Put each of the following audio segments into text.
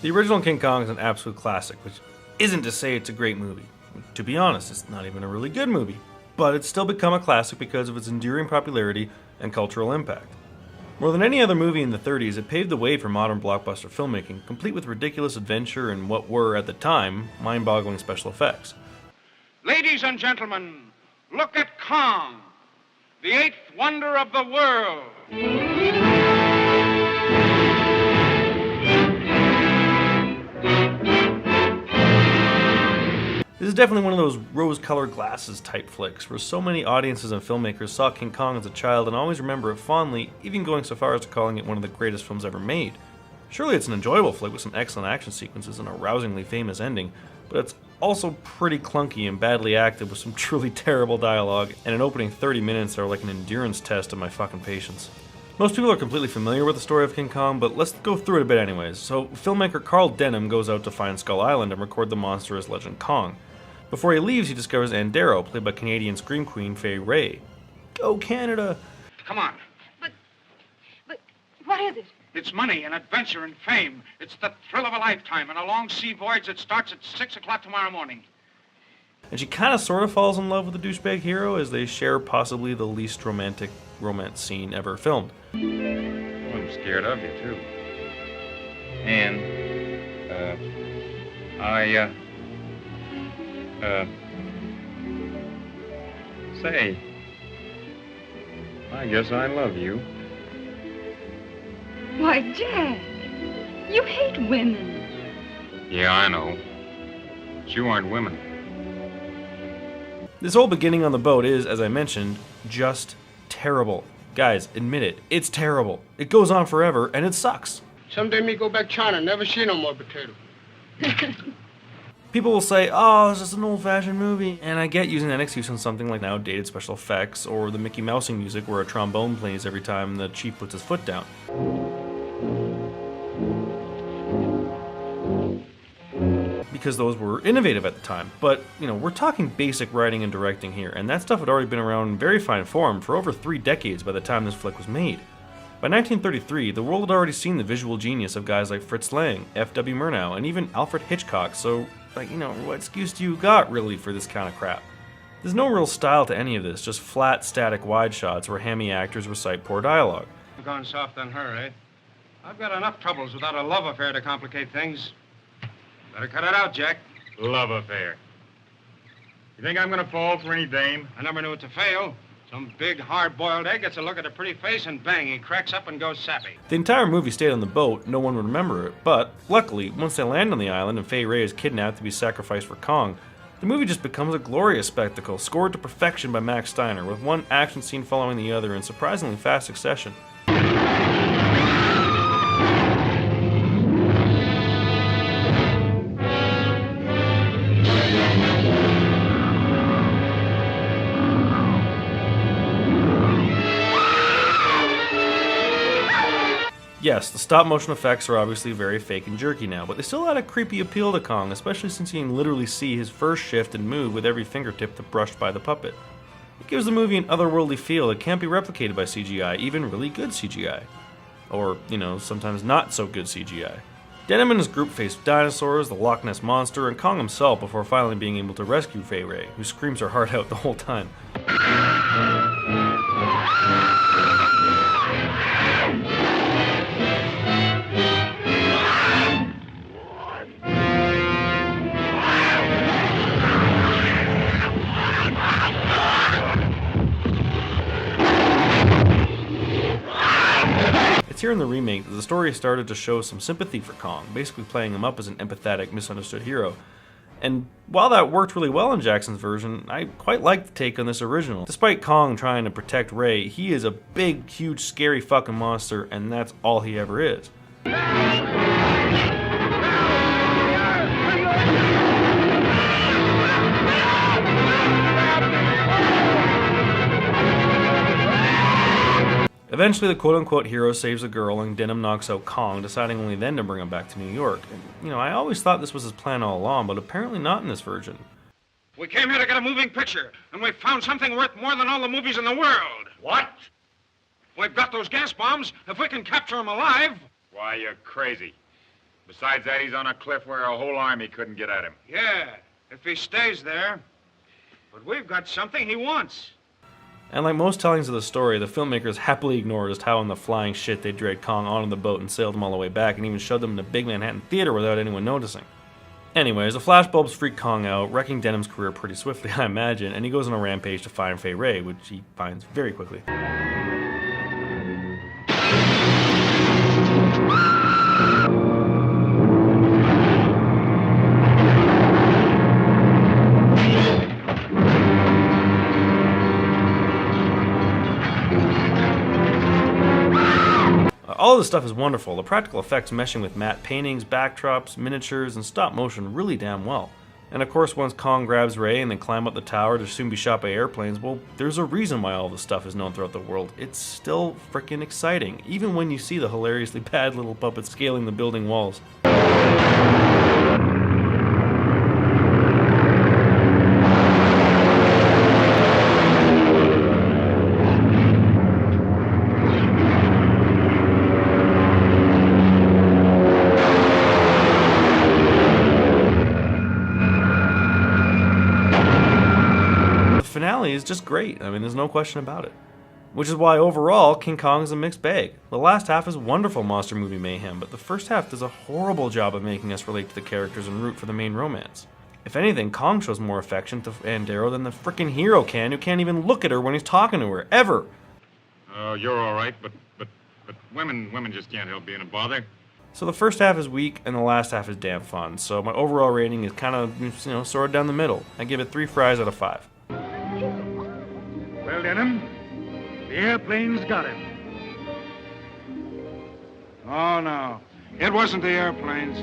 The original King Kong is an absolute classic, which isn't to say it's a great movie. To be honest, it's not even a really good movie, but it's still become a classic because of its enduring popularity and cultural impact. More than any other movie in the 30s, it paved the way for modern blockbuster filmmaking, complete with ridiculous adventure and what were, at the time, mind-boggling special effects. Ladies and gentlemen, look at Kong, the eighth wonder of the world. This is definitely one of those rose-colored glasses type flicks, where so many audiences and filmmakers saw King Kong as a child and always remember it fondly, even going so far as to calling it one of the greatest films ever made. Surely it's an enjoyable flick with some excellent action sequences and a rousingly famous ending, but it's also pretty clunky and badly acted with some truly terrible dialogue and an opening 30 minutes that are like an endurance test of my fucking patience. Most people are completely familiar with the story of King Kong, but let's go through it a bit anyways. So, filmmaker Carl Denham goes out to find Skull Island and record the monster as Legend Kong. Before he leaves, he discovers Ann Darrow, played by Canadian Scream Queen Fay Wray. Go Canada! Come on. But, what is it? It's money and adventure and fame. It's the thrill of a lifetime and a long sea voyage that starts at 6 o'clock tomorrow morning. And she kind of sort of falls in love with the douchebag hero as they share possibly the least romantic romance scene ever filmed. I'm scared of you, too. And, say, I guess I love you. Why, Jack, you hate women. Yeah, I know. But you aren't women. This whole beginning on the boat is, as I mentioned, just terrible. Guys, admit it, it's terrible. It goes on forever, and it sucks. Someday me go back China, never see no more potato. People will say, oh, it's just an old-fashioned movie, and I get using that excuse on something like outdated special effects, or the Mickey Mousing music where a trombone plays every time the chief puts his foot down. Because those were innovative at the time. But, we're talking basic writing and directing here, and that stuff had already been around in very fine form for over 3 decades by the time this flick was made. By 1933, the world had already seen the visual genius of guys like Fritz Lang, F.W. Murnau, and even Alfred Hitchcock, so, what excuse do you got, really, for this kind of crap? There's no real style to any of this, just flat, static wide shots where hammy actors recite poor dialogue. I've gone soft on her, eh? I've got enough troubles without a love affair to complicate things. Better cut it out, Jack. Love affair. You think I'm gonna fall for any dame? I never knew it to fail. Some big, hard-boiled egg gets a look at a pretty face, and bang, he cracks up and goes sappy. The entire movie stayed on the boat, no one would remember it, but, luckily, once they land on the island and Fay Wray is kidnapped to be sacrificed for Kong, the movie just becomes a glorious spectacle, scored to perfection by Max Steiner, with one action scene following the other in surprisingly fast succession. Yes, the stop-motion effects are obviously very fake and jerky now, but they still had a creepy appeal to Kong, especially since you can literally see his first shift and move with every fingertip that brushed by the puppet. It gives the movie an otherworldly feel that can't be replicated by CGI, even really good CGI. Or, sometimes not so good CGI. Denham and his group faced dinosaurs, the Loch Ness Monster, and Kong himself before finally being able to rescue Fay Wray, who screams her heart out the whole time. It's here in the remake that the story started to show some sympathy for Kong, basically playing him up as an empathetic, misunderstood hero. And while that worked really well in Jackson's version, I quite liked the take on this original. Despite Kong trying to protect Ray, he is a big, huge, scary fucking monster, and that's all he ever is. Eventually, the quote-unquote hero saves a girl and Denham knocks out Kong, deciding only then to bring him back to New York. And, I always thought this was his plan all along, but apparently not in this version. We came here to get a moving picture, and we found something worth more than all the movies in the world. What? We've got those gas bombs. If we can capture them alive... Why, you're crazy. Besides that, he's on a cliff where a whole army couldn't get at him. Yeah, if he stays there. But we've got something he wants. And like most tellings of the story, the filmmakers happily ignore just how in the flying shit they dragged Kong onto the boat and sailed him all the way back, and even showed them in the big Manhattan theater without anyone noticing. Anyways, the flashbulbs freak Kong out, wrecking Denham's career pretty swiftly, I imagine, and he goes on a rampage to find Fay Wray, which he finds very quickly. All this stuff is wonderful, the practical effects meshing with matte paintings, backdrops, miniatures, and stop motion really damn well. And of course, once Kong grabs Ray and they climb up the tower to soon be shot by airplanes, well, there's a reason why all this stuff is known throughout the world. It's still freaking exciting, even when you see the hilariously bad little puppets scaling the building walls. The finale is just great. I mean, there's no question about it. Which is why overall, King Kong is a mixed bag. The last half is wonderful monster movie mayhem, but the first half does a horrible job of making us relate to the characters and root for the main romance. If anything, Kong shows more affection to Ann Darrow than the frickin' hero can, who can't even look at her when he's talking to her, ever. Oh, you're all right, but women just can't help being a bother. So the first half is weak, and the last half is damn fun, so my overall rating is kind of, sort of down the middle. I give it 3 fries out of 5. Well, Denham, the airplane's got him. Oh, no. It wasn't the airplanes.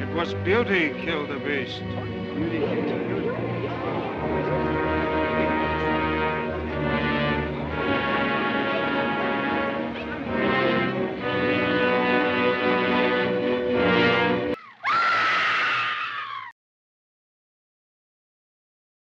It was beauty killed the beast. Beauty.